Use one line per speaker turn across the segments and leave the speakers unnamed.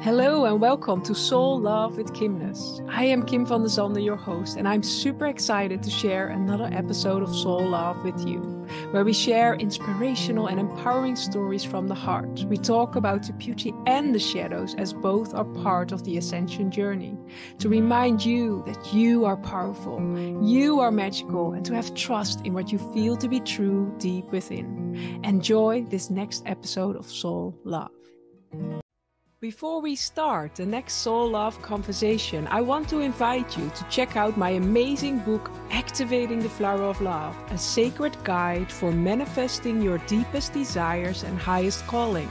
Hello and welcome to Soul Love with Kimness. I am Kim van der Zanden, your host, and I'm super excited to share another episode of Soul Love with you, where we share inspirational and empowering stories from the heart. We talk about the beauty and the shadows as both are part of the ascension journey, to remind you that you are powerful, you are magical, and to have trust in what you feel to be true deep within. Enjoy this next episode of Soul Love. Before we start the next Soul Love conversation, I want to invite you to check out my amazing book, Activating the Flower of Love, a sacred guide for manifesting your deepest desires and highest calling.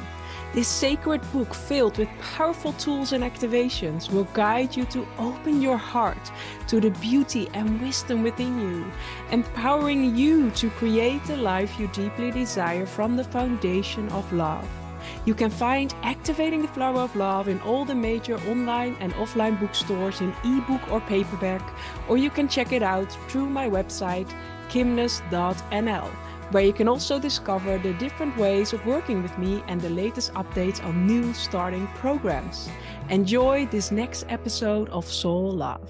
This sacred book, filled with powerful tools and activations, will guide you to open your heart to the beauty and wisdom within you, empowering you to create the life you deeply desire from the foundation of love. You can find Activating the Flower of Love in all the major online and offline bookstores in ebook or paperback, or you can check it out through my website, kimness.nl, where you can also discover the different ways of working with me and the latest updates on new starting programs. Enjoy this next episode of Soul Love.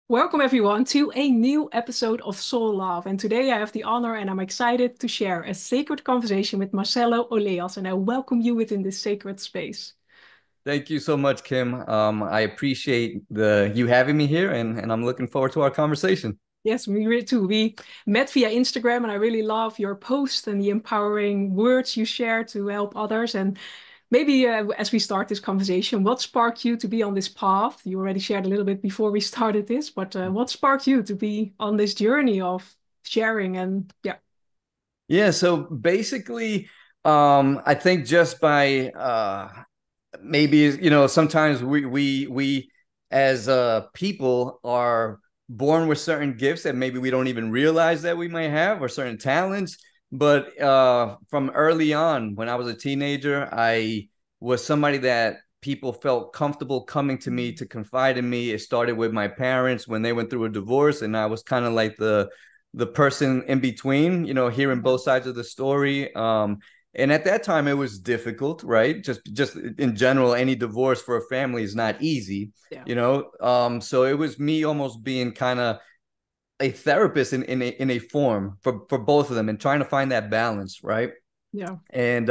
Welcome everyone to a new episode of Soul Love, and today I have the honor and I'm excited to share a sacred conversation with Marcelo Oleas, and I welcome you within this sacred space.
Thank you so much, Kim. I appreciate you having me here, and I'm looking forward to our conversation.
Yes, me too. We met via Instagram, and I really love your posts and the empowering words you share to help others. And maybe as we start this conversation, what sparked you to be on this path? You already shared a little bit before we started this, but what sparked you to be on this journey of sharing and
Yeah, so basically, I think just by maybe, sometimes we as people are born with certain gifts that maybe we don't even realize that we might have, or certain talents. But from early on, when I was a teenager, I was somebody that people felt comfortable coming to me to confide in me. It started with my parents when they went through a divorce, and I was kind of like the person in between, hearing both sides of the story. And at that time, it was difficult, right? Just in general, any divorce for a family is not easy, So it was me almost being kind of a therapist in a form for both of them, and trying to find that balance, right?
Yeah.
And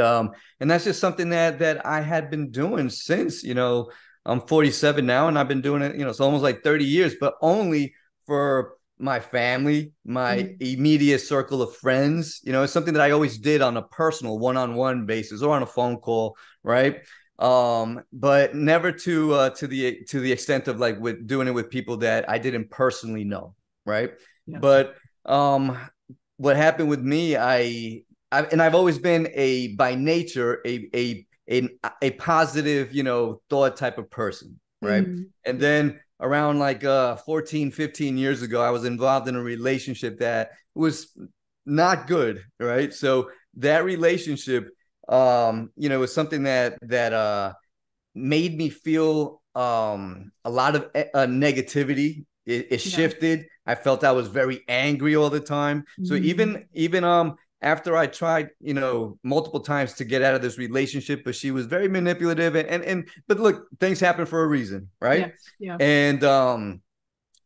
that's just something that I had been doing since, I'm 47 now, and I've been doing it, it's almost like 30 years, but only for my family, my immediate circle of friends. It's something that I always did on a personal one-on-one basis or on a phone call, right? But never to the extent of like with doing it with people that I didn't personally know, right? Yes. But what happened with me, I've always been by nature a positive, thought type of person, right? And then around like 14, 15 years ago, I was involved in a relationship that was not good, right? So that relationship, was something that made me feel a lot of negativity. It shifted. I felt I was very angry all the time. So even after I tried, multiple times to get out of this relationship, but she was very manipulative, but look, things happen for a reason, right?
Yes. Yeah.
And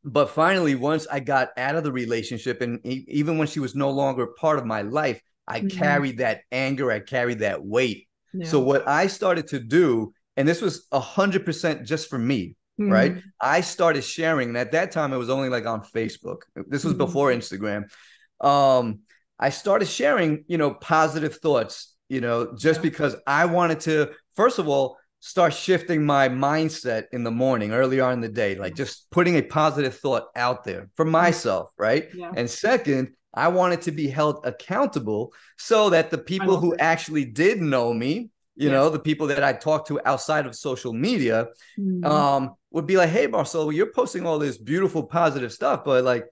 but finally, once I got out of the relationship, and even when she was no longer part of my life, I carried that anger, I carried that weight. Yeah. So what I started to do, and this was 100% just for me, right? I started sharing, and at that time it was only like on Facebook. This was before Instagram. I started sharing, positive thoughts, just because I wanted to, first of all, start shifting my mindset in the morning, early on in the day, like just putting a positive thought out there for myself, right? Yeah. And second, I wanted to be held accountable so that the people who actually did know me, the people that I talked to outside of social media, would be like, hey, Marcelo, you're posting all this beautiful, positive stuff, but like,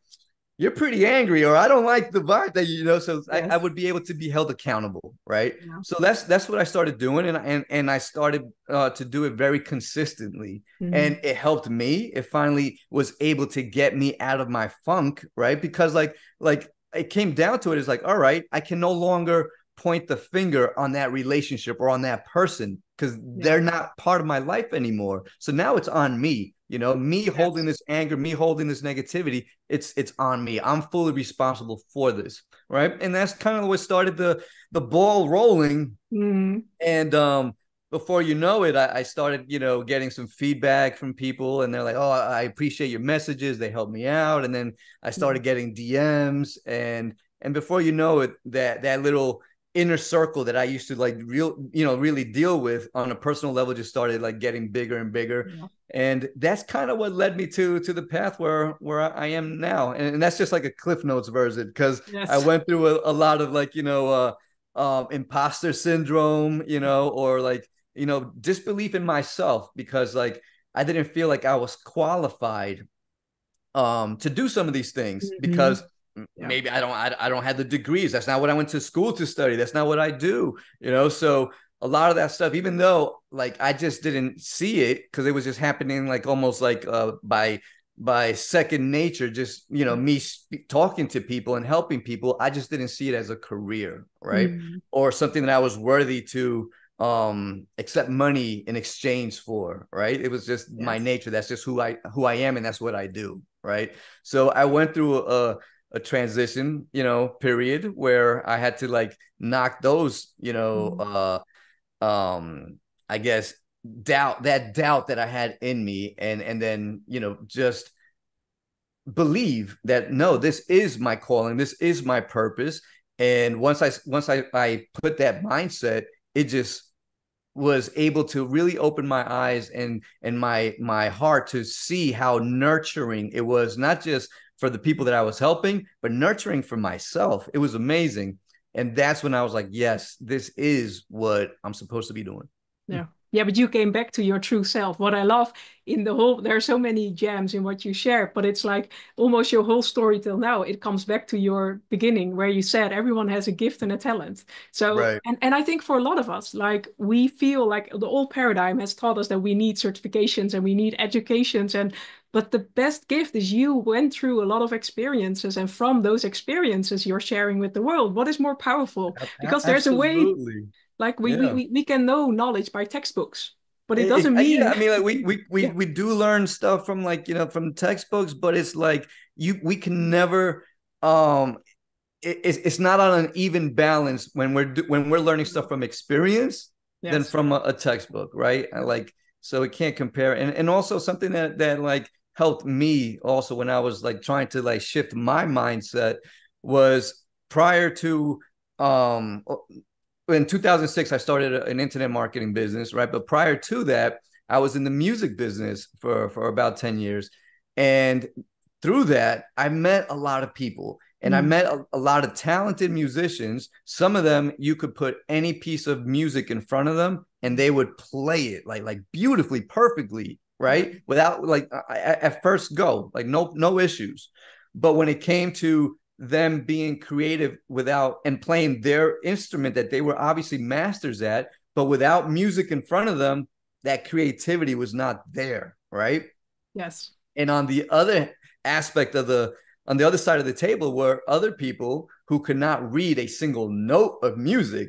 you're pretty angry, or I don't like the vibe that, so yes. I would be able to be held accountable, right? Yeah. So that's what I started doing, and I started to do it very consistently, and it helped me. It finally was able to get me out of my funk, right? Because like it came down to it, is like, all right, I can no longer point the finger on that relationship or on that person because they're not part of my life anymore. So now it's on me, me holding this anger, me holding this negativity. It's on me. I'm fully responsible for this. Right. And that's kind of what started the ball rolling. And before you know it, I started, getting some feedback from people, and they're like, "Oh, I appreciate your messages. They helped me out." And then I started getting DMs, and before you know it, that little inner circle that I used to like really deal with on a personal level just started like getting bigger and bigger. And that's kind of what led me to the path where I am now. And that's just like a Cliff Notes version, because I went through a lot of like, imposter syndrome, or like, disbelief in myself, because like I didn't feel like I was qualified to do some of these things, because maybe I don't have the degrees. That's not what I went to school to study. That's not what I do, So a lot of that stuff, even though like I just didn't see it because it was just happening like almost like by second nature, just me talking to people and helping people, I just didn't see it as a career, right? Or something that I was worthy to accept money in exchange for, right? It was just my nature. That's just who I am, and that's what I do, right? So I went through a transition, period, where I had to like knock those, I guess doubt that I had in me, and then just believe that no, this is my calling, this is my purpose. And once I put that mindset, it just was able to really open my eyes and my heart to see how nurturing it was, not just for the people that I was helping, but nurturing for myself. It was amazing. And that's when I was like, yes, this is what I'm supposed to be doing.
Yeah, but you came back to your true self. What I love in the whole, there are so many gems in what you shared, but it's like almost your whole story till now. It comes back to your beginning where you said everyone has a gift and a talent. So, and I think for a lot of us, like we feel like the old paradigm has taught us that we need certifications and we need educations, but the best gift is you went through a lot of experiences, and from those experiences you're sharing with the world. What is more powerful? Because there's a way. Like we can know knowledge by textbooks, but it doesn't mean.
Yeah, I mean, like we do learn stuff from like from textbooks, but it's like we can never. It's not on an even balance when we're learning stuff from experience than from a textbook, right? Like, so it can't compare. And also something that like helped me also when I was like trying to like shift my mindset was prior to in 2006, I started an internet marketing business, right? But prior to that, I was in the music business for about 10 years. And through that, I met a lot of people, and I met a lot of talented musicians. Some of them, you could put any piece of music in front of them and they would play it like beautifully, perfectly, right? Without like at first go, like no issues. But when it came to them being creative without and playing their instrument that they were obviously masters at, but without music in front of them, that creativity was not there, right?
Yes.
And on the other aspect of on the other side of the table were other people who could not read a single note of music,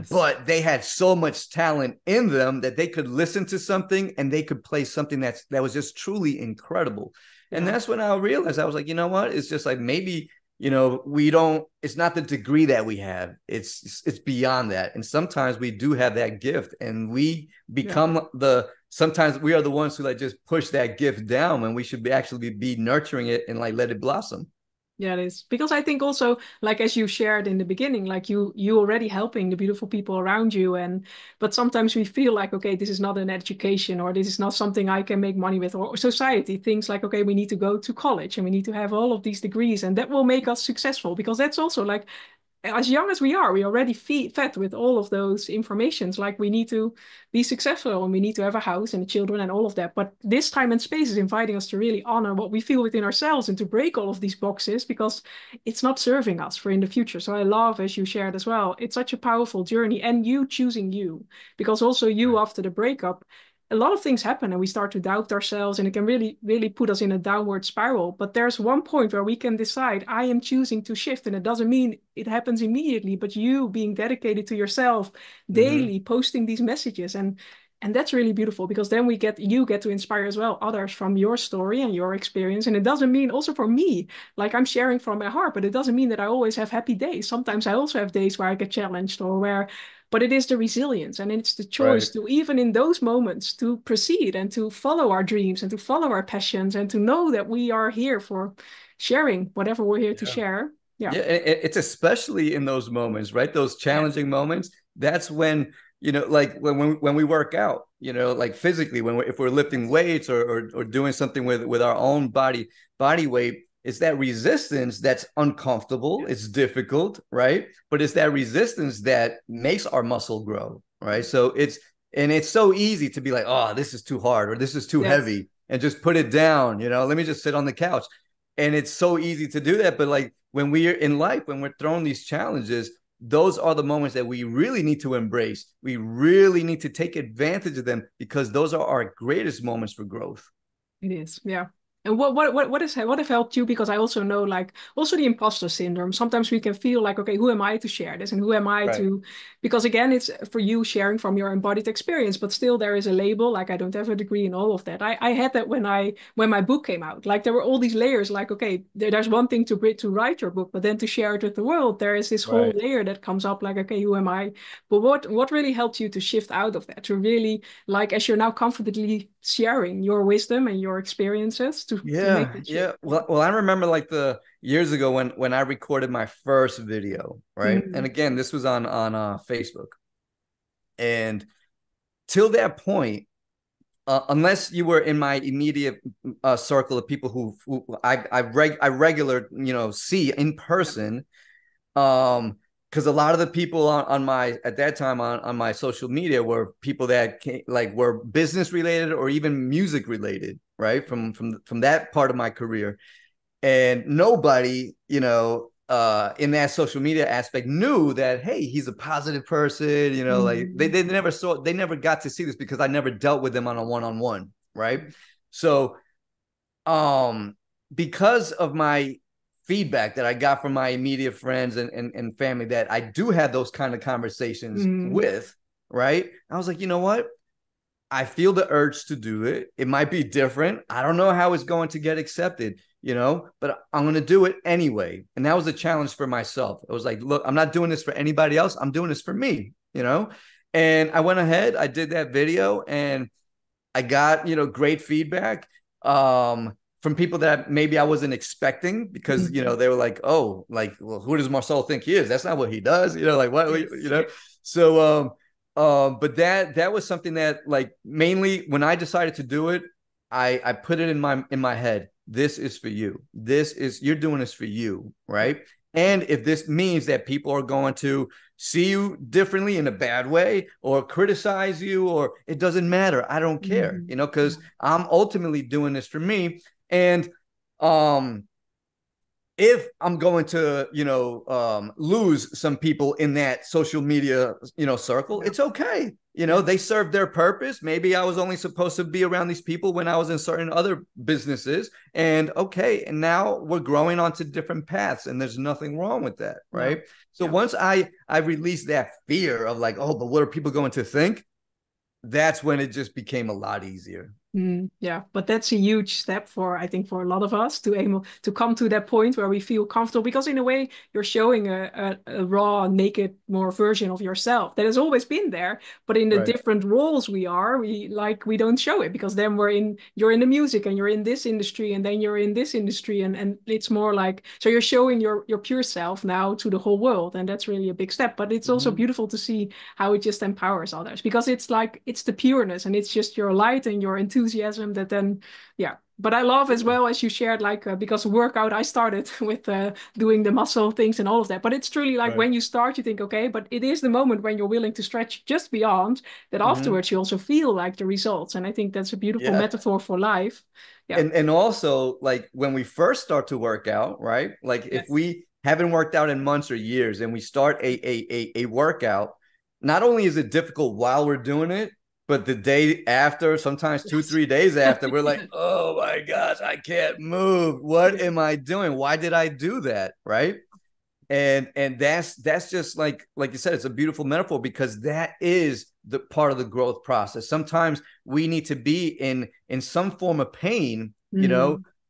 but they had so much talent in them that they could listen to something and they could play something that was just truly incredible. And that's when I realized, I was like, you know what? It's just like maybe it's not the degree that we have. It's beyond that. And sometimes we do have that gift, and we become sometimes we are the ones who like just push that gift down when we should actually be nurturing it and like let it blossom.
Yeah, it is. Because I think also, like as you shared in the beginning, like you already helping the beautiful people around you. But sometimes we feel like, okay, this is not an education, or this is not something I can make money with, or society thinks like, okay, we need to go to college and we need to have all of these degrees and that will make us successful. Because that's also like, as young as we are, we already fed with all of those informations. Like we need to be successful and we need to have a house and children and all of that. But this time and space is inviting us to really honor what we feel within ourselves and to break all of these boxes, because it's not serving us for in the future. So I love, as you shared as well, it's such a powerful journey, and you choosing you, because also you after the breakup, a lot of things happen and we start to doubt ourselves, and it can really, really put us in a downward spiral. But there's one point where we can decide, I am choosing to shift. And it doesn't mean it happens immediately, but you being dedicated to yourself daily, posting these messages. And that's really beautiful, because then you get to inspire as well others from your story and your experience. And it doesn't mean, also for me, like I'm sharing from my heart, but it doesn't mean that I always have happy days. Sometimes I also have days where I get challenged, or where, but it is the resilience and it's the choice
Right.
to, even in those moments, to proceed and to follow our dreams and to follow our passions, and to know that we are here for sharing whatever we're here to
Yeah.
share. Yeah.
Yeah, it's especially in those moments, right? Those
Yes.
challenging moments. That's when, like when we work out, like physically, if we're lifting
Yes.
weights or doing something with our own body weight, it's that resistance that's uncomfortable.
Yes.
It's difficult, right? But it's that resistance that makes our muscle grow, right? So it's so easy to be like, oh, this is too hard or this is too
Yes.
heavy, and just put it down. Let me just sit on the couch. And it's so easy to do that. But like when we're in life, when we're thrown these challenges, those are the moments that we really need to embrace. We really need to take advantage of them, because those are our greatest moments for growth.
It is, yeah. And what have helped you? Because I also know, like, also the imposter syndrome. Sometimes we can feel like, okay, who am I to share this, and who am I
Right.
to? Because again, it's for you sharing from your embodied experience, but still there is a label. Like, I don't have a degree in all of that. I had that when my book came out. Like, there were all these layers. Like, okay, there's one thing to write your book, but then to share it with the world, there is this whole
Right.
layer that comes up. Like, okay, who am I? But what really helped you to shift out of that, to really, like, as you're now comfortably sharing your wisdom and your experiences, to make
Yeah,
that
yeah.
shift?
Well, I remember like the years ago when I recorded my first video, right? And
Mm,
again, this was on Facebook. And till that point, unless you were in my immediate circle of people who I regular see in
yeah.
person, because a lot of the people on my at that time on my social media were people that were business related or even music related, right? From that part of my career. And nobody, in that social media aspect knew that, hey, he's a positive person, like
Mm,
they never got to see this because I never dealt with them on a one-on-one, right? So um because of my feedback that I got from my immediate friends and family that I do have those kind of conversations
mm,
with, right? I was like, you know what? I feel the urge to do it. It might be different. I don't know how it's going to get accepted, but I'm going to do it anyway. And that was a challenge for myself. It was like, look, I'm not doing this for anybody else. I'm doing this for me. And I went ahead, I did that video, and I got, great feedback from people that maybe I wasn't expecting, because,
mm.
they were like, oh, like, well, who does Marcelo think he is? That's not what he does. Like what,
Yes.
So, but that was something that, like, mainly when I decided to do it, I put it in my head. This is for you. You're doing this for you,
Yeah.
right? And if this means that people are going to see you differently in a bad way or criticize you, or it doesn't matter, I don't care,
Mhm.
because
Yeah.
I'm ultimately doing this for me. And um if I'm going to, lose some people in that social media, circle,
Yeah.
it's okay. They
Yes.
serve their purpose. Maybe I was only supposed to be around these people when I was in certain other businesses. And okay, and now we're growing onto different paths, and there's nothing wrong with that,
No.
right? So
Yeah.
once I released that fear of like, oh, but what are people going to think? That's when it just became a lot easier.
Yeah, but that's a huge step for, I think, for a lot of us to aim to come to that point where we feel comfortable, because in a way you're showing a raw, naked, more version of yourself that has always been there, but in the
Right.
different roles we don't show it, because then you're in the music and you're in this industry and then you're in this industry, and it's more like, so you're showing your pure self now to the whole world, and that's really a big step. But it's also
Mm-hmm.
beautiful to see how it just empowers others, because it's like it's the pureness and it's just your light and your enthusiasm that then, yeah. But I love as
Yeah.
well, as you shared, like, because workout, I started with doing the muscle things and all of that. But it's truly like
Right.
when you start, you think, okay, but it is the moment when you're willing to stretch just beyond that.
Mm-hmm.
Afterwards, you also feel like the results. And I think that's a beautiful
Yeah.
metaphor for life. Yeah.
And also, like, when we first start to work out, right? Like if
Yes.
we haven't worked out in months or years and we start a workout, not only is it difficult while we're doing it, But the day after, sometimes 2-3 days after, we're like, oh my gosh, I can't move. What am I doing? Why did I do that? Right. And that's just like you said, it's a beautiful metaphor, because that is the part of the growth process. Sometimes we need to be in some form of pain,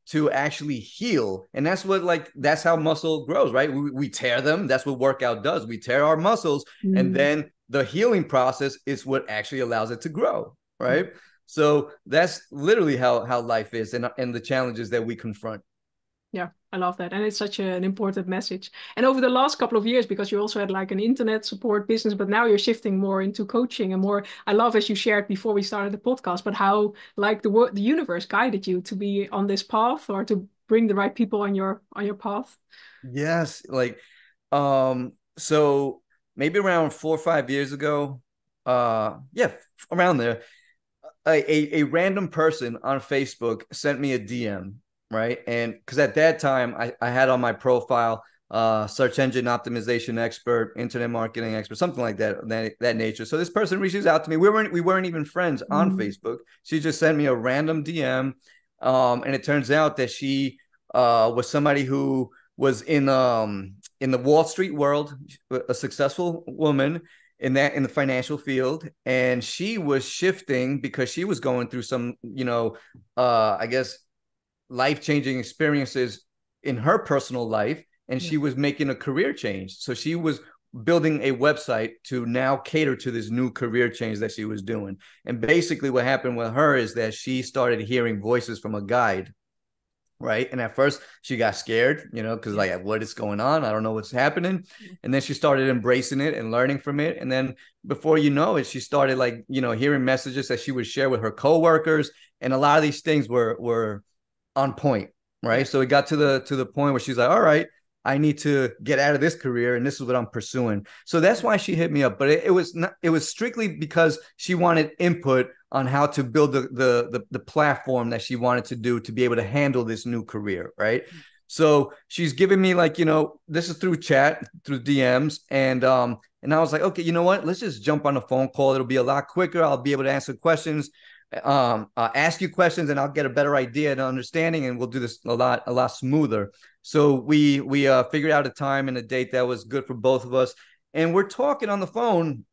to actually heal. And that's how muscle grows, right? We tear them. That's what workout does. We tear our muscles, and then the healing process is what actually allows it to grow, right? So that's literally how life is, and the challenges that we confront.
Yeah, I love that. And it's such an important message. And over the last couple of years, because you also had like an internet support business, but now you're shifting more into coaching and more, I love, as you shared before we started the podcast, but how like the universe guided you to be on this path, or to bring the right people on your path.
Yes. So maybe around 4 or 5 years ago, yeah, around there, a random person on Facebook sent me a DM, right? And because at that time I had on my profile, search engine optimization expert, internet marketing expert, something like that nature. So this person reaches out to me. We weren't even friends on Facebook. She just sent me a random DM, and it turns out that she was somebody who was in the Wall Street world, a successful woman in the financial field, and she was shifting because she was going through some, I guess, life-changing experiences in her personal life, and she was making a career change. So she was building a website to now cater to this new career change that she was doing. And basically what happened with her is that she started hearing voices from a guide, right? And at first she got scared, because like, what is going on? I don't know what's happening. And then she started embracing it and learning from it. And then before you know it, she started like, hearing messages that she would share with her coworkers. And a lot of these things were on point, right? So it got to the point where she's like, all right, I need to get out of this career, and this is what I'm pursuing. So that's why she hit me up. But it was strictly because she wanted input on how to build the platform that she wanted to do to be able to handle this new career, right? So she's giving me like, this is through chat, through DMs, and I was like, okay, you know what? Let's just jump on a phone call. It'll be a lot quicker. I'll be able to answer questions, ask you questions, and I'll get a better idea and understanding, and we'll do this a lot smoother. So we figured out a time and a date that was good for both of us, and we're talking on the phone,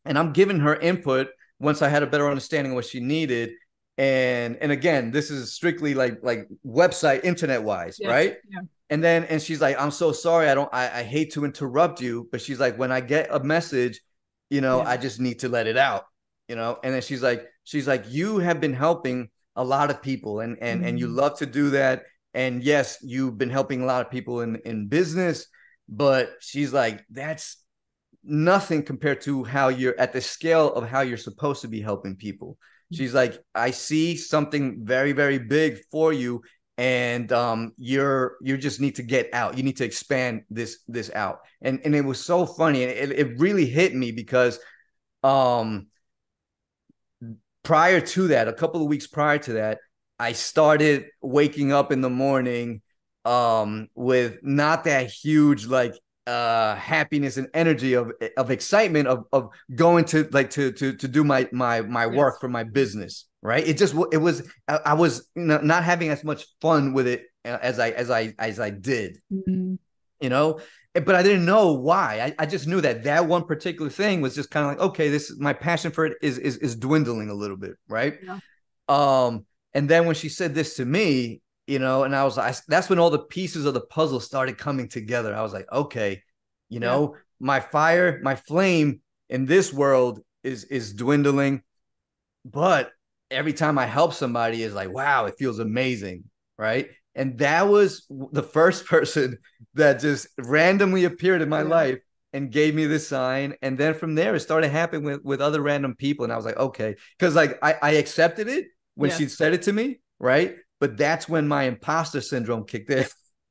and I'm giving her input once I had a better understanding of what she needed. And again, this is strictly like website, internet wise, right? And she's like, I'm so sorry, I hate to interrupt you, but she's like, when I get a message, I just need to let it out, and then she's like, you have been helping a lot of people, and you love to do that. And yes, you've been helping a lot of people in business, but she's like, that's nothing compared to how you're at the scale of how you're supposed to be helping people. She's like, I see something very, very big for you, and you just need to get out. You need to expand this out. And it was so funny, and it really hit me because prior to that, a couple of weeks prior to that, I started waking up in the morning with not that huge like happiness and energy of excitement of going to like to do my work for my business, right? It was I was not having as much fun with it as I did, but I didn't know why. I just knew that one particular thing was just kind of like, okay, this, my passion for it is dwindling a little bit, right? And then when she said this to me, and I was like, that's when all the pieces of the puzzle started coming together. I was like, okay, my fire, my flame in this world is dwindling, but every time I help somebody is like, wow, it feels amazing, right? And that was the first person that just randomly appeared in my life and gave me this sign. And then from there, it started happening with other random people. And I was like, okay, because like I accepted it when she said it to me, right? But that's when my imposter syndrome kicked in.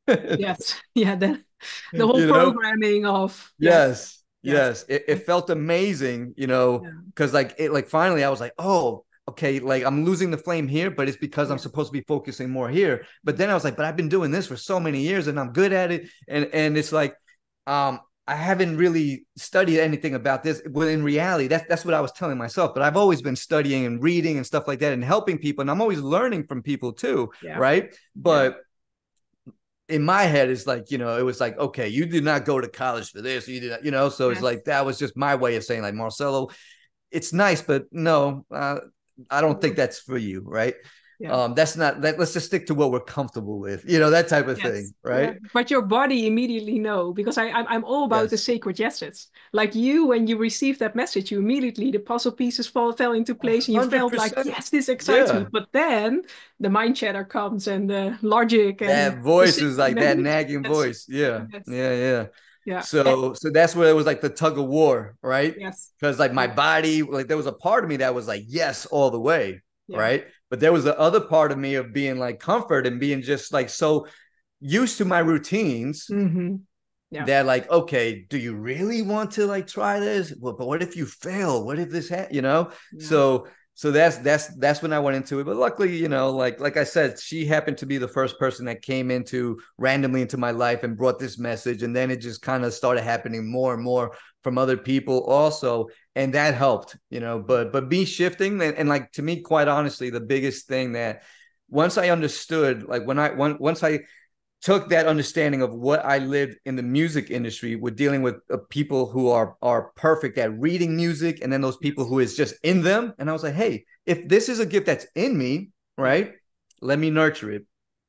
Then the whole programming of
yes. It felt amazing, because like finally I was like, oh, okay, like I'm losing the flame here, but it's because I'm supposed to be focusing more here. But then I was like, but I've been doing this for so many years and I'm good at it. And it's like, I haven't really studied anything about this. Well, in reality, that's what I was telling myself. But I've always been studying and reading and stuff like that and helping people. And I'm always learning from people too, right? But in my head, it's like, you know, it was like, okay, you did not go to college for this. You did not, you know, so it's like, that was just my way of saying like, Marcelo, it's nice, but no, I don't think that's for you, right? That's not that. Let's just stick to what we're comfortable with, you know, that type of thing, right?
But your body immediately know, because I'm all about the sacred yeses. Like you, when you received that message, you immediately, the puzzle pieces fell into place, and you felt like,
100%.
yes, this excites me. But then the mind chatter comes, and the logic and
that voice
the
is like that nagging
yes,
voice. Yeah.
yeah.
So that's where it was like the tug of war, right?
Yes.
Because like my body, like there was a part of me that was like yes all the way,
Yeah.
right? But there was the other part of me of being like comfort and being just like so used to my routines that like, okay, do you really want to like try this? Well, but what if you fail? What if this you know? So that's when I went into it. But luckily, you know, like I said, she happened to be the first person that came into randomly into my life and brought this message. And then it just kind of started happening more and more from other people also. And that helped, you know, but me shifting and like to me, quite honestly, the biggest thing that once I understood, like once I took that understanding of what I lived in the music industry with dealing with people who are perfect at reading music, and then those people who is just in them. And I was like, hey, if this is a gift that's in me, right? Let me nurture it.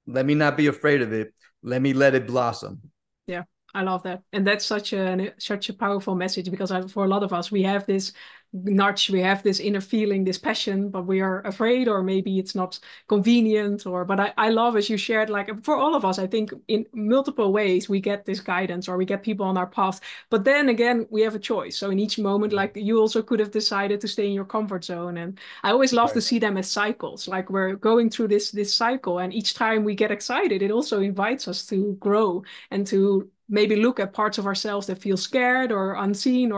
Let me not be afraid of it. Let me let it blossom.
Yeah, I love that. And that's such a powerful message, because for a lot of us, we have this nudge, we have this inner feeling, this passion, but we are afraid, or maybe it's not convenient, but I love, as you shared, like for all of us, I think in multiple ways we get this guidance, or we get people on our path. But then again, we have a choice. So in each moment, like you also could have decided to stay in your comfort zone. And I always love to see them as cycles. Like we're going through this cycle, and each time we get excited, it also invites us to grow and to maybe look at parts of ourselves that feel scared or unseen,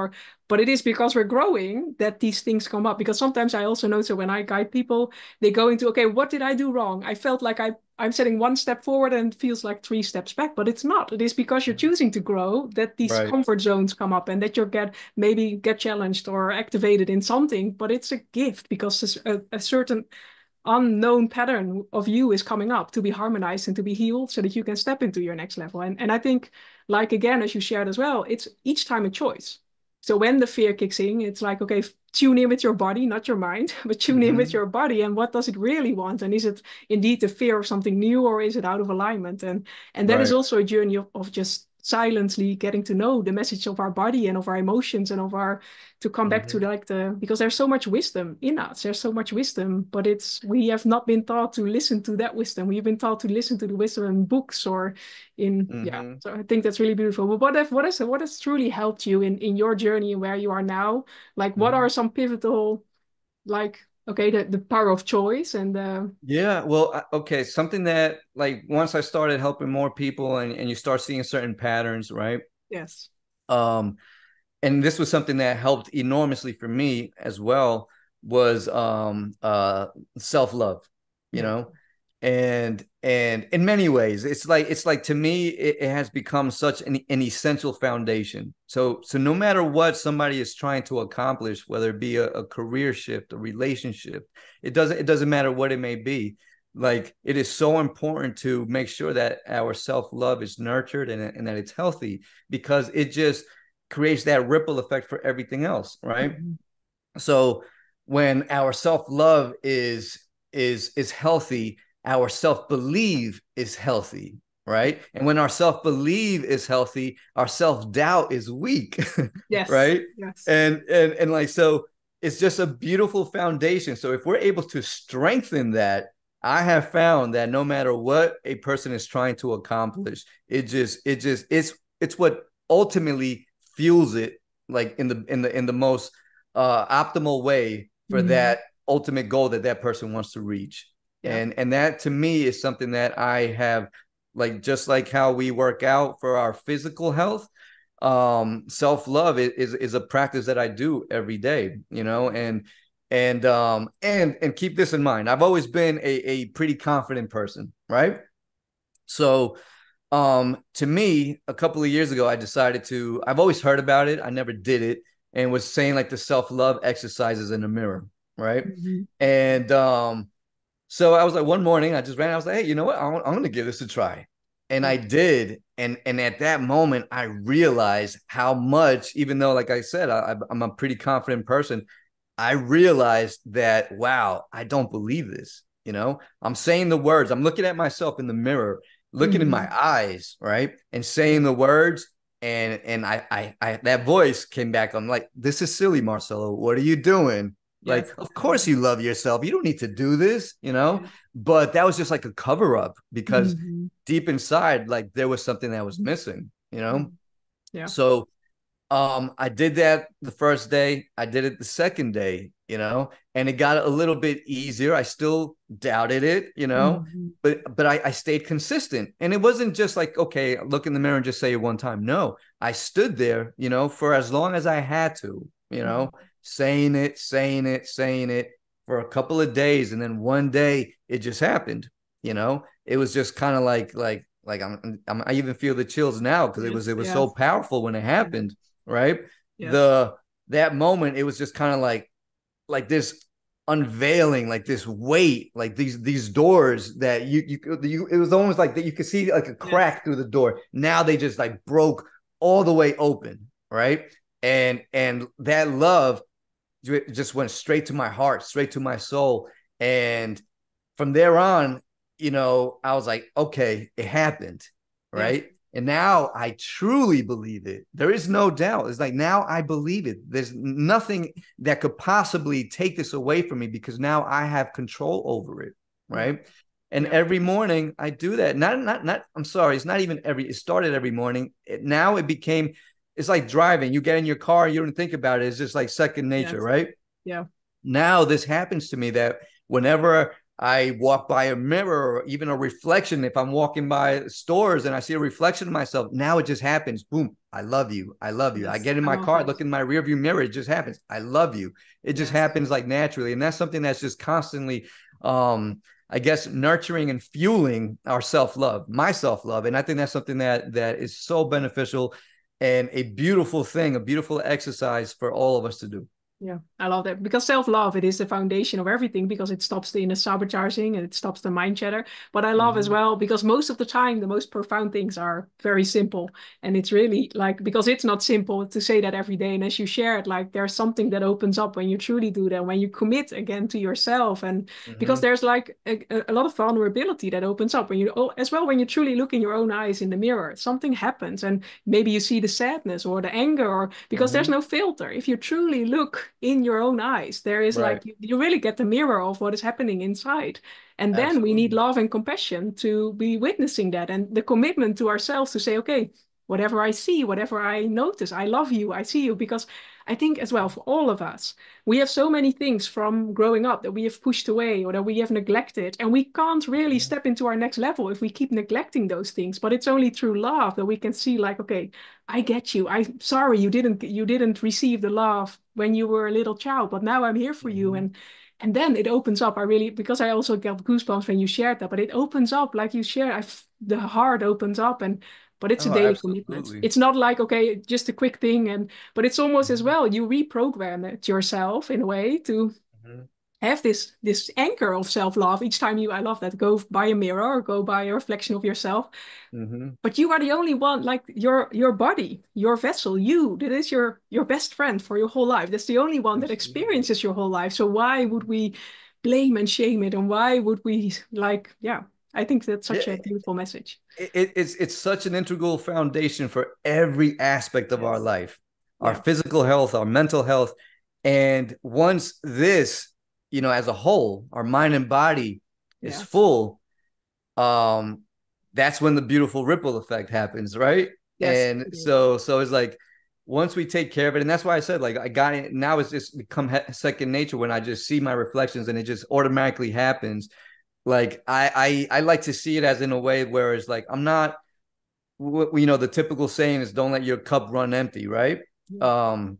but it is because we're growing that these things come up. Because sometimes I also notice that when I guide people, they go into, okay, what did I do wrong? I felt like I'm setting one step forward and it feels like 3 steps back, but it's not. It is because you're choosing to grow that these comfort zones come up, and that you maybe get challenged or activated in something. But it's a gift, because a certain unknown pattern of you is coming up to be harmonized and to be healed, so that you can step into your next level. And I think, like, again, as you shared as well, it's each time a choice. So when the fear kicks in, it's like, okay, tune in with your body, not your mind, but tune in with your body, and what does it really want? And is it indeed the fear of something new, or is it out of alignment? And that is also a journey of just silently getting to know the message of our body and of our emotions, and to come back to because there's so much wisdom in us. There's so much wisdom, but we have not been taught to listen to that wisdom. We've been taught to listen to the wisdom in books or so I think that's really beautiful. But what has truly helped you in your journey and where you are now? Like, what are some pivotal, like, okay, the power of choice and
okay, something that like once I started helping more people and you start seeing certain patterns, right?
Yes.
And this was something that helped enormously for me as well, was self-love, you know. And in many ways it's like to me it has become such an essential foundation. So no matter what somebody is trying to accomplish, whether it be a career shift, a relationship, it doesn't matter what it may be, like it is so important to make sure that our self-love is nurtured and that it's healthy, because it just creates that ripple effect for everything else, right? So when our self-love is healthy, our self-belief is healthy, right? And when our self-belief is healthy, our self-doubt is weak. Right? And like, so it's just a beautiful foundation. So if we're able to strengthen that, I have found that no matter what a person is trying to accomplish, it's what ultimately fuels it, like in the most optimal way for that ultimate goal that person wants to reach. And that to me is something that I have, like, just like how we work out for our physical health, self-love is a practice that I do every day, you know. And keep this in mind, I've always been a pretty confident person, right? So To me, a couple of years ago, I decided to, I've always heard about it. I never did it, and was saying like the self-love exercises in the mirror. Right.
Mm-hmm.
And, so I was like, one morning, I just ran. I was like, hey, you know what? I'm going to give this a try. And
Yeah.
I did. And at that moment, I realized how much, even though, like I said, I'm a pretty confident person, I realized that, wow, I don't believe this. I'm saying the words, I'm looking at myself in the mirror, looking in my
Mm-hmm.
eyes, right? And
Yeah.
saying the words. And I that voice came back. I'm like, this is silly, Marcelo. What are you doing?
Yes.
Like, of course you love yourself. You don't need to do this.
Yeah.
But that was just like a cover up because
Mm-hmm.
deep inside, like there was something that was missing.
Yeah.
So I did that the first day. I did it the second day, and it got a little bit easier. I still doubted it,
Mm-hmm.
but I stayed consistent. And it wasn't just like, okay, look in the mirror and just say it one time. No, I stood there, for as long as I had to, saying it, saying it, saying it for a couple of days. And then one day it just happened. It was just kind of like I even feel the chills now because it was
Yes.
it was so
Yes.
powerful when it happened, right?
Yes.
That moment, it was just kind of like this unveiling, like this weight, like these doors that you it was almost like that you could see like a
Yes.
crack through the door. Now they just like broke all the way open, right? And that love just went straight to my heart, straight to my soul. And from there on, I was like, okay, it happened,
Yes.
right? And now I truly believe it. There is no doubt. It's like now I believe it. There's nothing that could possibly take this away from me because now I have control over it,
Yeah.
right? And
Yeah.
every morning I do that. Not. I'm sorry. It's not even every. It started every morning. Now it became. It's like driving. You get in your car, you don't think about it. It's just like second nature,
Yes.
right?
Yeah.
Now this happens to me that whenever I walk by a mirror or even a reflection, if I'm walking by stores and I see a reflection of myself, now it just happens. Boom. I love you. I love you. I
Yes.
get in
I
my
love
car,
it.
look in my rearview mirror. It just happens. I love you. It just
Yes.
happens like naturally. And that's something that's just constantly, I guess, nurturing and fueling our self-love, my self-love. And I think that's something that is so beneficial and a beautiful thing, a beautiful exercise for all of us to do.
Yeah, I love that because self-love, it is the foundation of everything because it stops the inner sabotaging and it stops the mind chatter. But I love as
Mm-hmm.
well because most of the time, the most profound things are very simple. And it's really like, because it's not simple to say that every day. And as you share it, like there's something that opens up when you truly do that, when you commit again to yourself. And because
Mm-hmm.
there's like a lot of vulnerability that opens up when you, oh, as well, when you truly look in your own eyes in the mirror, something happens. And maybe you see the sadness or the anger, or because there's
Mm-hmm.
no filter. If you truly look in your own eyes, there is
Right.
like you really get the mirror of what is happening inside. And then we need
Absolutely.
love and compassion to be witnessing that, and the commitment to ourselves to say, okay, whatever I see, whatever I notice, I love you, I see you. Because I think as well, for all of us, we have so many things from growing up that we have pushed away or that we have neglected, and we can't really
Mhm.
step into our next level if we keep neglecting those things. But it's only through love that we can see, like, okay, I get you. I'm sorry you didn't receive the love when you were a little child, but now I'm here for you.
Mhm.
And then it opens up. I really, because I also get goosebumps when you shared that, but it opens up like you share. The heart opens up, and but it's a
Oh,
daily commitment.
absolutely.
It's not like, okay, just a quick thing, and but it's almost as
Mhm.
well. You reprogram it yourself in a way to
Mhm.
have this anchor of self-love each time you, I love that, go by a mirror or go by a reflection of yourself.
Mhm.
But you are the only one, like your body, your vessel, you, that is your best friend for your whole life. That's the only one that
Absolutely.
experiences your whole life. So why would we blame and shame it? And why would we, like, yeah, I think that's
Yeah,
such a beautiful message.
it's such an integral foundation for every aspect of our
Yes.
life, our
Yeah.
physical health, our mental health, and once this, as a whole, our mind and body is
Yes.
full, um, that's when the beautiful ripple effect happens, right?
Yes.
And
It is.
so it's like once we take care of it, and that's why I said like I got it now. It's just become second nature when I just see my reflections, and it just automatically happens. Like I like to see it as in a way where it's like I'm not, the typical saying is don't let your cup run empty, right?
Yeah.
Um,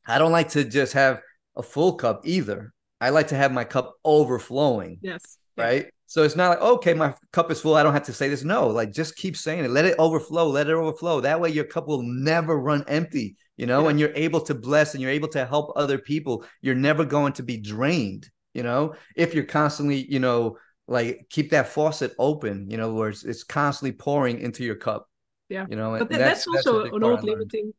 I don't like to just have a full cup either. I like to have my cup overflowing,
Yes. Yeah.
right? So it's not like, okay, my cup is full, I don't have to say this. No, like just keep saying it. Let it overflow. Let it overflow. That way your cup will never run empty, and you're able to bless and you're able to help other people. You're never going to be drained, if you're constantly, like keep that faucet open, where it's constantly pouring into your cup.
Yeah,
And
but
that's
also
a big
an
part I
old
learned.
limiting,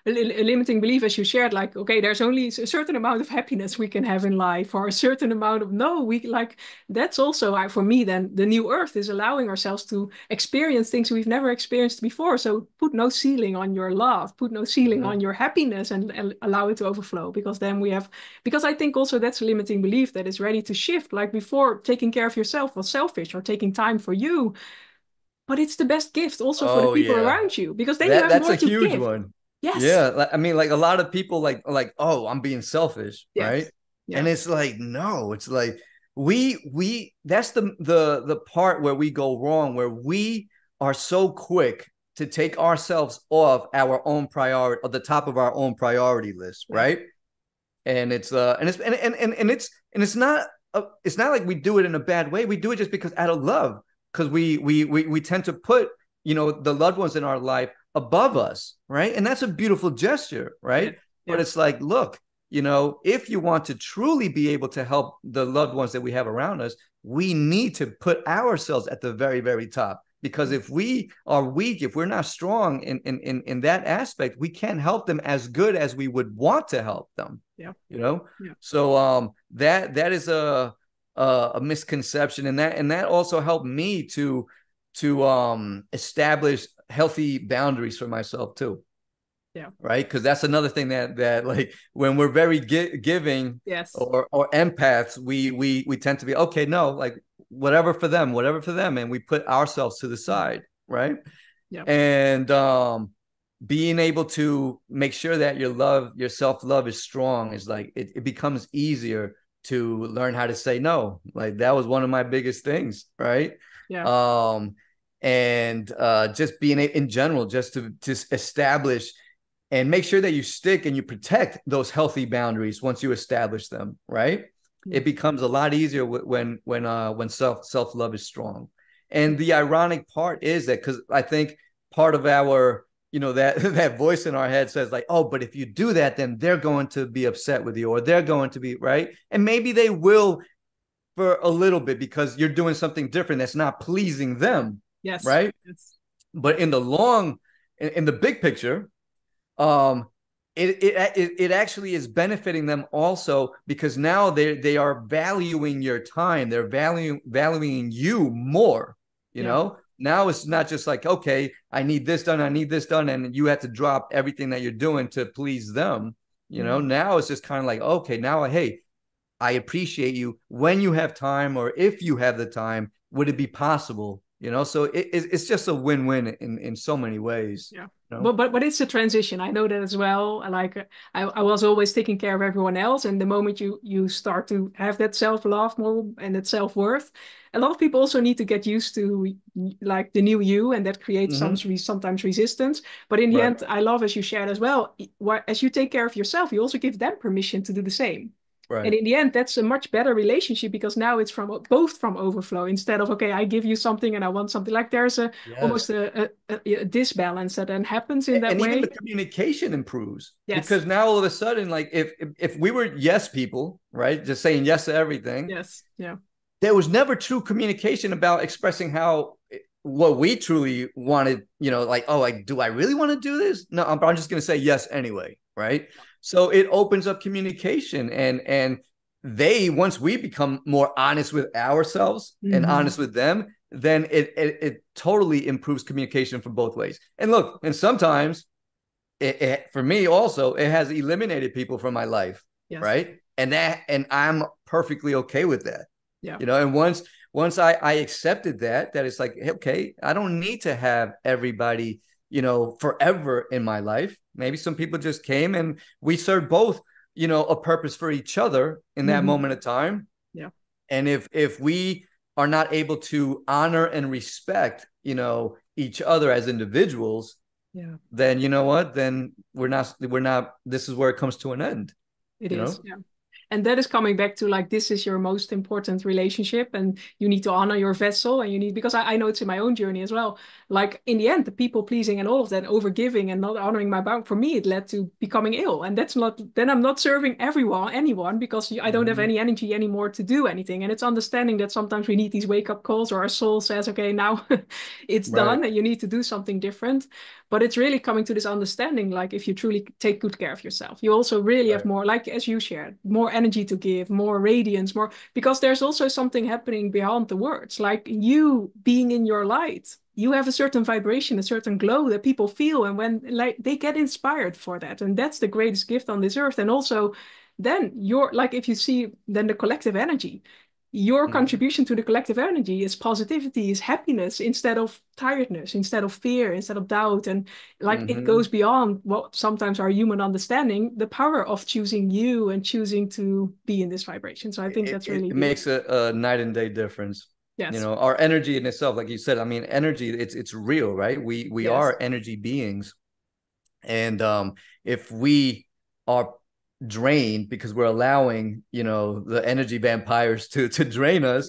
a limiting belief, as you shared. Like, okay, there's only a certain amount of happiness we can have in life, or a certain amount of no. We like that's also for me. Then the new earth is allowing ourselves to experience things we've never experienced before. So put no ceiling on your love, put no ceiling on your happiness, and allow it to overflow. Because then we have. Because I think also that's a limiting belief that is ready to shift. Like before, taking care of yourself was selfish, or taking time for you. But it's the best gift also for the
Oh
people
yeah.
around you, because then you have
That's
more
a
to
huge
give.
one.
Yes.
Yeah, I mean, like a lot of people like, oh, I'm being selfish, right?
Yes. Yeah.
And it's like, no, it's like we that's the part where we go wrong, where we are so quick to take ourselves off our own priority, or the top of our own priority list,
Yeah.
right? And it's not like we do it in a bad way. We do it just because out of love, because we tend to put the loved ones in our life above us, right? And that's a beautiful gesture,
Yeah.
right? But
Yeah.
it's like, look, if you want to truly be able to help the loved ones that we have around us, we need to put ourselves at the very, very top. Because if we are weak, if we're not strong in that aspect, we can't help them as good as we would want to help them.
Yeah. Yeah.
So that is a misconception, and that also helped me to establish healthy boundaries for myself too.
Yeah.
Right, because that's another thing that like when we're very giving
Yes.
or empaths, we tend to be okay, no, like whatever for them, and we put ourselves to the side, right?
Yeah.
And being able to make sure that your self-love is strong is like it becomes easier to learn how to say no. Like that was one of my biggest things, right?
Yeah.
And just being in general, just to establish and make sure that you stick and you protect those healthy boundaries once you establish them, right?
Yeah.
It becomes a lot easier when self-love is strong. And the ironic part is that, because I think part of our that voice in our head says like, oh, but if you do that, then they're going to be upset with you, or they're going to be, right? And maybe they will for a little bit, because you're doing something different that's not pleasing them,
Yes.
right?
Yes.
But in the big picture, um it actually is benefiting them also, because now they are valuing your time, they're valuing you more.
Yeah.
Now it's not just like, okay, I need this done, and you have to drop everything that you're doing to please them. Now it's just kind of like, okay, now, hey, I appreciate you. When you have time, or if you have the time, would it be possible? So it's just a win-win in so many ways.
Yeah.
you know
But it's a transition. I know that as well. Like I was always taking care of everyone else, and the moment you start to have that self-love more and that self-worth, a lot of people also need to get used to like the new you, and that creates sometimes resistance. But in the
Right.
end, I love, as you shared as well, as you take care of yourself, you also give them permission to do the same. And
Right.
in the end, that's a much better relationship, because now it's from both from overflow, instead of, okay, I give you something and I want something. Like there's almost
Yes.
a disbalance that then happens in that
And even the
way.
communication improves,
Yes.
because now all of a sudden, like if we were yes people, right, just saying yes to everything,
Yes. Yeah.
there was never true communication about expressing how what we truly wanted. Like, oh, do I really want to do this? No, I'm just going to say yes anyway, right? So it opens up communication, and they, once we become more honest with ourselves and honest with them, then it totally improves communication from both ways. And look, and sometimes for me also, it has eliminated people from my life,
Yes.
right? And I'm perfectly okay with that.
Yeah.
And once I accepted that it's like, okay, I don't need to have everybody, forever in my life. Maybe some people just came and we served both, a purpose for each other in that moment of time.
Yeah.
And if we are not able to honor and respect, each other as individuals,
Yeah.
then you know what? Then we're not. This is where it comes to an end.
It
You
is.
know.
Yeah. And that is coming back to like, this is your most important relationship and you need to honor your vessel. And you need, because I know it's in my own journey as well. Like in the end, the people pleasing and all of that, over giving and not honoring my bound, for me, it led to becoming ill. And that's not, then I'm not serving anyone, because I don't have any energy anymore to do anything. And it's understanding that sometimes we need these wake up calls, or our soul says, okay, now it's done and you need to do something different. But it's really coming to this understanding, like if you truly take good care of yourself, you also really have more, like as you shared, more energy to give, more radiance, more, because there's also something happening beyond the words, like you being in your light. You have a certain vibration, a certain glow that people feel, and when like they get inspired for that, and that's the greatest gift on this earth. And also, then you're like, if you see then the collective energy, your contribution to the collective energy is positivity, is happiness, instead of tiredness, instead of fear, instead of doubt. And like it goes beyond what sometimes our human understanding, the power of choosing you and choosing to be in this vibration. So I think that's really
it makes a night and day difference.
Yes.
You know, our energy in itself, like you said, I mean, energy, it's real, right? We are energy beings. And if we are drained because we're allowing, you know, the energy vampires to drain us,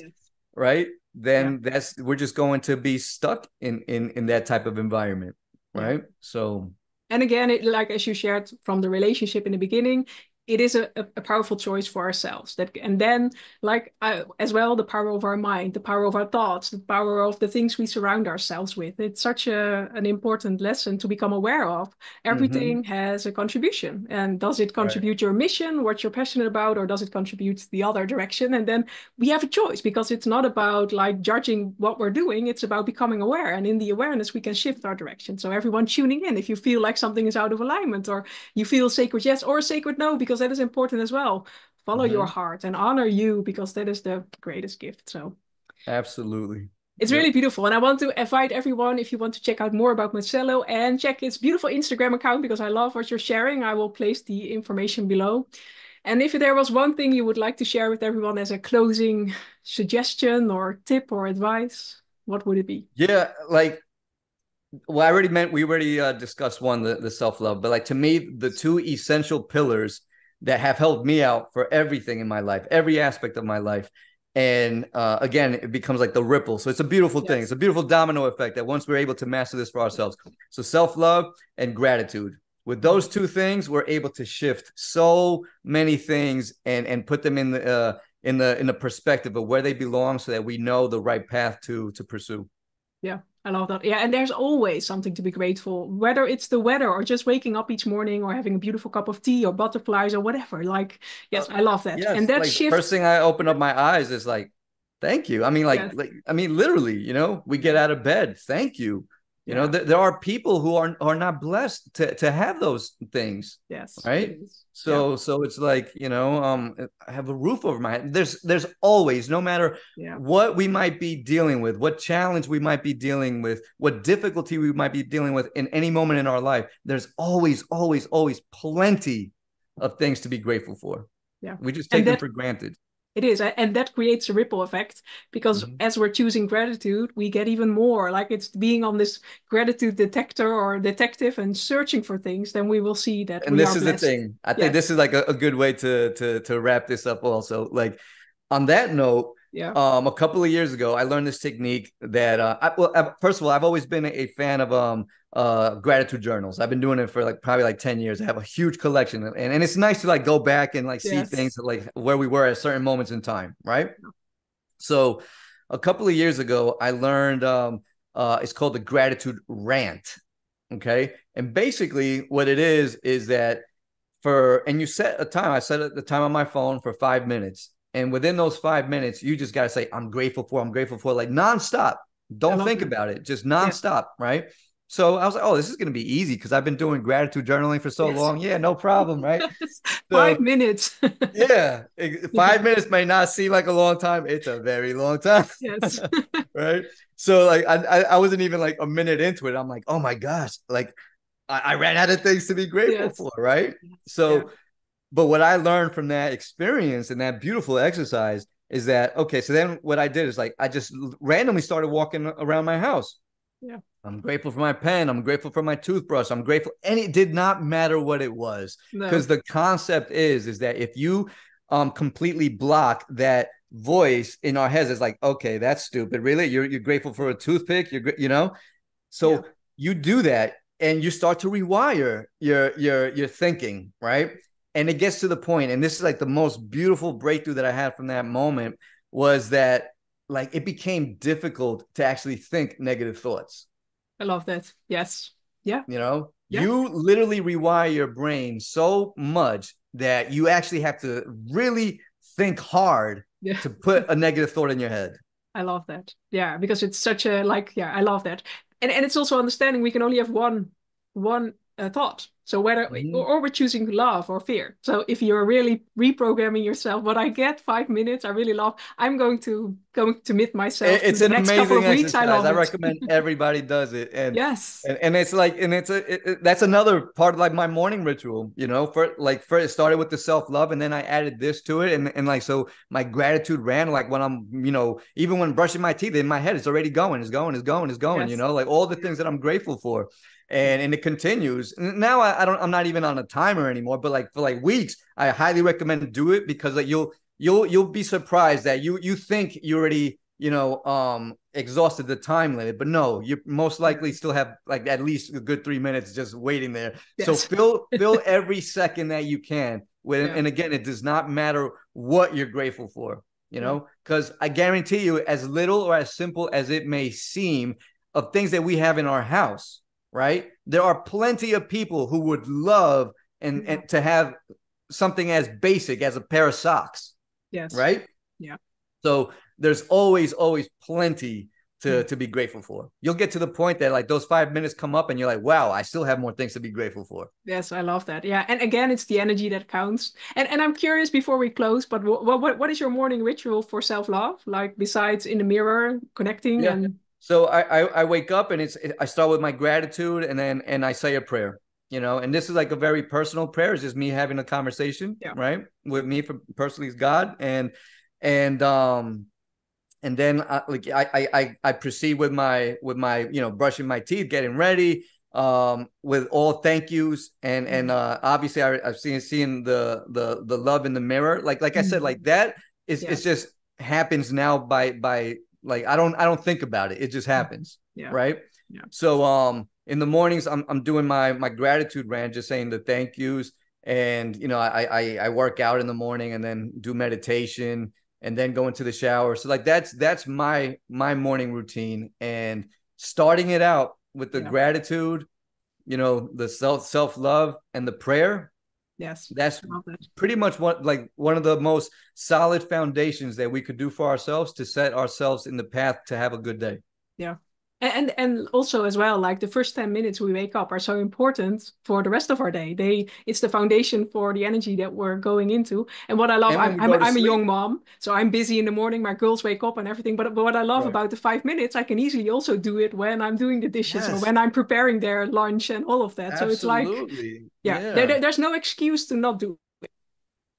right? Then we're just going to be stuck in that type of environment, right? So,
and again, it, like as you shared from the relationship in the beginning, it is a powerful choice for ourselves. That, and then like as well, the power of our mind, the power of our thoughts, the power of the things we surround ourselves with. It's such an important lesson to become aware of. Everything has a contribution. And does it contribute your mission, what you're passionate about, or does it contribute the other direction? And then we have a choice, because it's not about like judging what we're doing. It's about becoming aware. And in the awareness, we can shift our direction. So everyone tuning in, if you feel like something is out of alignment, or you feel sacred yes or sacred no, because that is important as well. Follow your heart and honor you, because that is the greatest gift. So
absolutely.
It's really beautiful. And I want to invite everyone, if you want to check out more about Marcelo, and check his beautiful Instagram account, because I love what you're sharing. I will place the information below. And if there was one thing you would like to share with everyone as a closing suggestion or tip or advice, what would it be?
Yeah, like, well, we already discussed one, the self-love, but like to me, the two essential pillars that have helped me out for everything in my life, every aspect of my life. And again, it becomes like the ripple. So it's a beautiful thing. It's a beautiful domino effect that once we're able to master this for ourselves. So self-love and gratitude. With those two things, we're able to shift so many things and put them in the perspective of where they belong, so that we know the right path to pursue.
Yeah, I love that. Yeah, and there's always something to be grateful, whether it's the weather or just waking up each morning or having a beautiful cup of tea or butterflies or whatever. Like, yes, I love that.
Yes,
and that
like
shift.
The first thing I open up my eyes is like, thank you. I mean, I mean, literally, you know, we get out of bed. Thank you. You know, there are people who are not blessed to have those things.
Yes.
Right. So it's like, you know, I have a roof over my head. There's always, no matter what we might be dealing with, what challenge we might be dealing with, what difficulty we might be dealing with in any moment in our life, there's always plenty of things to be grateful for.
Yeah.
We just take them for granted.
It is. And that creates a ripple effect, because as we're choosing gratitude, we get even more. Like, it's being on this gratitude detector or detective and searching for things, then we will see that
and
we
this
are
is
blessed.
the thing. I think this is like a good way to wrap this up also. Like, on that note, a couple of years ago, I learned this technique that, first of all, I've always been a fan of gratitude journals. I've been doing it for probably 10 years. I have a huge collection, and it's nice to like go back and see things like where we were at certain moments in time, right? So a couple of years ago, I learned it's called the gratitude rant. Okay. And basically what it is that and you set a time. I set the time on my phone for 5 minutes. And within those 5 minutes, you just got to say, I'm grateful for, like nonstop. Don't think about it. Just nonstop. Right. So I was like, oh, this is going to be easy, because I've been doing gratitude journaling for so long. Yeah, no problem. Right.
5 minutes.
5 minutes may not seem like a long time. It's a very long time.
Yes.
Right. So like, I wasn't even like a minute into it. I'm like, oh my gosh, like I ran out of things to be grateful for. Right. So, but what I learned from that experience and that beautiful exercise is that, okay, so then what I did is like, I just randomly started walking around my house.
Yeah.
I'm grateful for my pen. I'm grateful for my toothbrush. I'm grateful. And it did not matter what it was, because the concept is that if you completely block that voice in our heads. It's like, okay, that's stupid. Really? You're grateful for a toothpick? So you do that and you start to rewire your thinking, right? And it gets to the point, and this is like the most beautiful breakthrough that I had from that moment, was that like it became difficult to actually think negative thoughts.
I love that. Yes. Yeah. Yeah.
You literally rewire your brain so much that you actually have to really think hard to put a negative thought in your head.
I love that. Yeah, because it's such a I love that. And it's also understanding we can only have one thought. So whether or we're choosing love or fear. So if you're really reprogramming yourself, what I get 5 minutes, I really love. I'm going to commit myself
it's
to
an
the next couple of weeks.
exercise.
I love it.
I recommend everybody does it. And
yes.
And it's like, and that's another part of like my morning ritual, first it started with the self-love, and then I added this to it. And like, so my gratitude ran, like when I'm, even when brushing my teeth in my head, it's already going, it's going, yes. Like all the things that I'm grateful for. And it continues. Now I'm not even on a timer anymore, but like for like weeks, I highly recommend do it, because like you'll be surprised that you think you already, exhausted the time limit, but no, you most likely still have like at least a good 3 minutes just waiting there. Yes. So fill every second that you can with, and again, it does not matter what you're grateful for, because I guarantee you, as little or as simple as it may seem, of things that we have in our house, right? There are plenty of people who would love and to have something as basic as a pair of socks.
Yes.
Right?
Yeah.
So there's always plenty to be grateful for. You'll get to the point that like those 5 minutes come up and you're like, wow, I still have more things to be grateful for.
Yes, I love that. Yeah. And again, it's the energy that counts. And I'm curious before we close, but what is your morning ritual for self-love? Like besides in the mirror, connecting and...
So I wake up and I start with my gratitude, and I say a prayer, and this is like a very personal prayer. It's just me having a conversation, right? With me, for personally, is God. And then I proceed with my brushing my teeth, getting ready, with all thank yous, and obviously I've seen the love in the mirror, like I said, like that is it's just happens now by like I don't think about it, it just happens. Right. So in the mornings I'm doing my gratitude rant, just saying the thank yous, and I work out in the morning and then do meditation and then go into the shower. So like that's my morning routine, and starting it out with the gratitude, the self-love and the prayer.
Yes,
that's pretty much one of the most solid foundations that we could do for ourselves to set ourselves in the path to have a good day.
Yeah. And also as well, like the first 10 minutes we wake up are so important for the rest of our day. It's the foundation for the energy that we're going into. And what I love, I'm a young mom, so I'm busy in the morning. My girls wake up and everything. But what I love about the 5 minutes, I can easily also do it when I'm doing the dishes or when I'm preparing their lunch and all of that.
Absolutely.
So it's like, there's no excuse to not do it.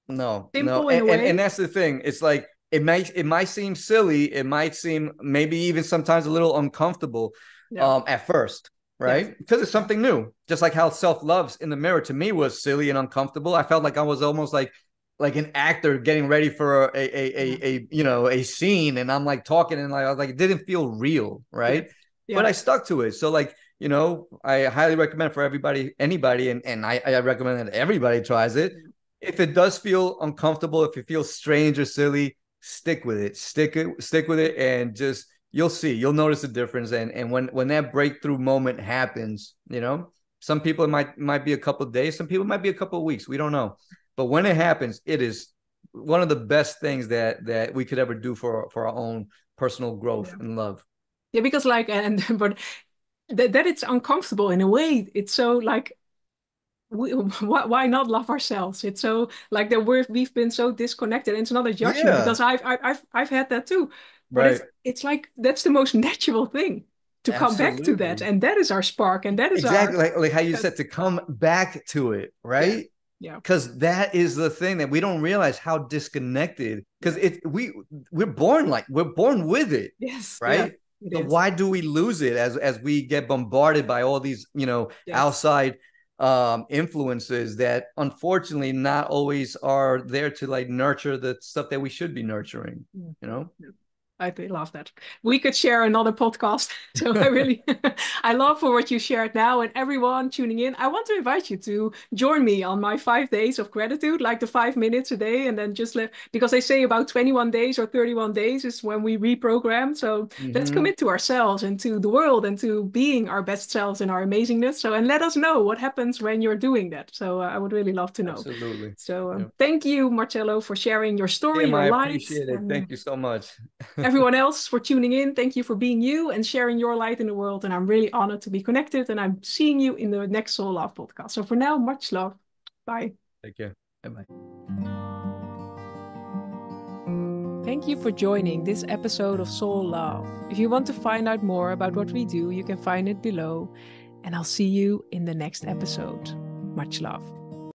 No, simple in a way. And that's the thing. It's like, it might seem silly. It might seem maybe even sometimes a little uncomfortable at first, right? Because it's something new. Just like how self-love in the mirror to me was silly and uncomfortable. I felt like I was almost like an actor getting ready for a scene, and I'm like talking, and I was like, it didn't feel real, right? But I stuck to it. So like, I highly recommend for anybody, and I recommend that everybody tries it. If it does feel uncomfortable, if it feels strange or silly, stick with it, stick with it, and just, you'll notice a difference. And when that breakthrough moment happens, some people it might be a couple of days, some people it might be a couple of weeks, we don't know. But when it happens, it is one of the best things that we could ever do for our own personal growth and love.
Yeah, because but that it's uncomfortable in a way. It's so like, why not love ourselves? It's so like that we've been so disconnected, and it's not a judgment because I've had that too. But it's like that's the most natural thing to come back to that, and that is our spark, and that is
exactly like how you said, to come back to it, right? Yeah. Because that is the thing that we don't realize, how disconnected, because we're born with it.
Yes.
Right. So why do we lose it as we get bombarded by all these outside influences that unfortunately not always are there to like nurture the stuff that we should be nurturing, you know?
I love that. We could share another podcast. So I really, I love for what you shared now, and everyone tuning in. I want to invite you to join me on my 5 days of gratitude, like the 5 minutes a day. And then just because they say about 21 days or 31 days is when we reprogram. So let's commit to ourselves and to the world and to being our best selves and our amazingness. So, and let us know what happens when you're doing that. So I would really love to know.
Absolutely.
So thank you, Marcelo, for sharing your story, your light.
I appreciate it. Thank you so much.
Everyone else for tuning in, thank you for being you and sharing your light in the world. And I'm really honored to be connected. And I'm seeing you in the next Soul Love podcast. So for now, much love. Bye.
Take care. Bye-bye.
Thank you for joining this episode of Soul Love. If you want to find out more about what we do, you can find it below. And I'll see you in the next episode. Much love.